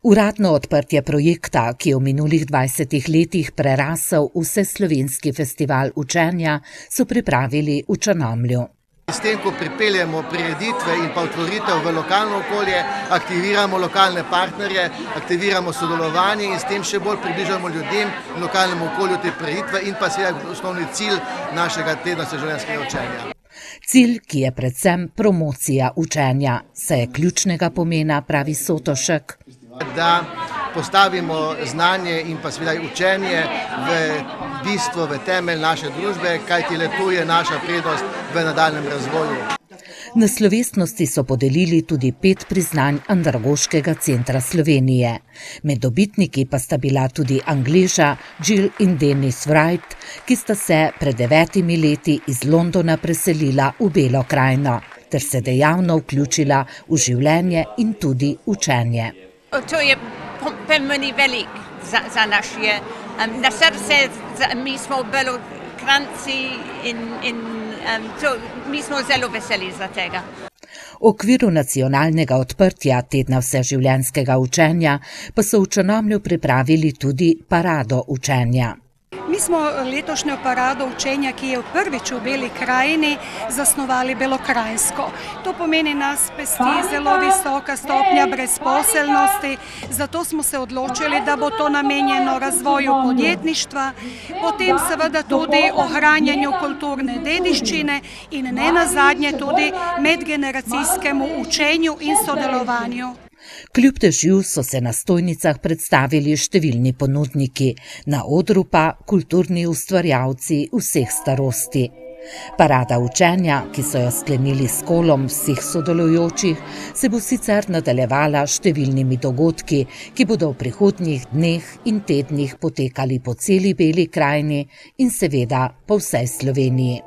Uradno odprtje projekta, ki je v minulih 20 letih prerasel vseslovenski festival učenja, so pripravili v Črnomlju. S tem, ko pripeljemo prireditve in pa otvoritev v lokalno okolje, aktiviramo lokalne partnerje, aktiviramo sodelovanje in s tem še bolj približamo ljudem in lokalnemu okolju te prireditve in pa seveda osnovni cilj našega tedna vseživljenjskega učenja. Cilj, ki je predvsem promocija učenja, se je ključnega pomena, pravi Sotošek. Da postavimo znanje in pa seveda učenje v bistvo, v temelj naše družbe, kajti le to je naša prednost v nadaljnjem razvoju. Na slovesnosti so podelili tudi 5 priznanj Andragoškega centra Slovenije. Med dobitniki pa sta bila tudi Angleža Jill in Dennis Wright, ki sta se pred 9 leti iz Londona preselila v Belo krajino, ter se dejavno vključila v življenje in tudi učenje. To je pomeni velik za naš je. Na srce mi smo Belokranci in mi smo zelo veseli za tega. V okviru nacionalnega odprtja tedna vseživljenjskega učenja pa so v Črnomlju pripravili tudi parado učenja. Mi smo letošnjo parado učenja, ki je prvič v Beli krajini, zasnovali belokrajinsko. To pomeni, nas pesti zelo visoka stopnja brezposelnosti, zato smo se odločili, da bo to namenjeno razvoju podjetništva, potem seveda tudi ohranjanju kulturne dediščine in ne nazadnje tudi medgeneracijskemu učenju in sodelovanju. Kljub dežju so se na stojnicah predstavili številni ponudniki, na odru pa kulturni ustvarjalci vseh starosti. Parada učenja, ki so jo sklenili s kolom vseh sodelujočih, se bo sicer nadaljevala številnimi dogodki, ki bodo v prihodnjih dneh in tednih potekali po celi Beli krajini in seveda po vsej Sloveniji.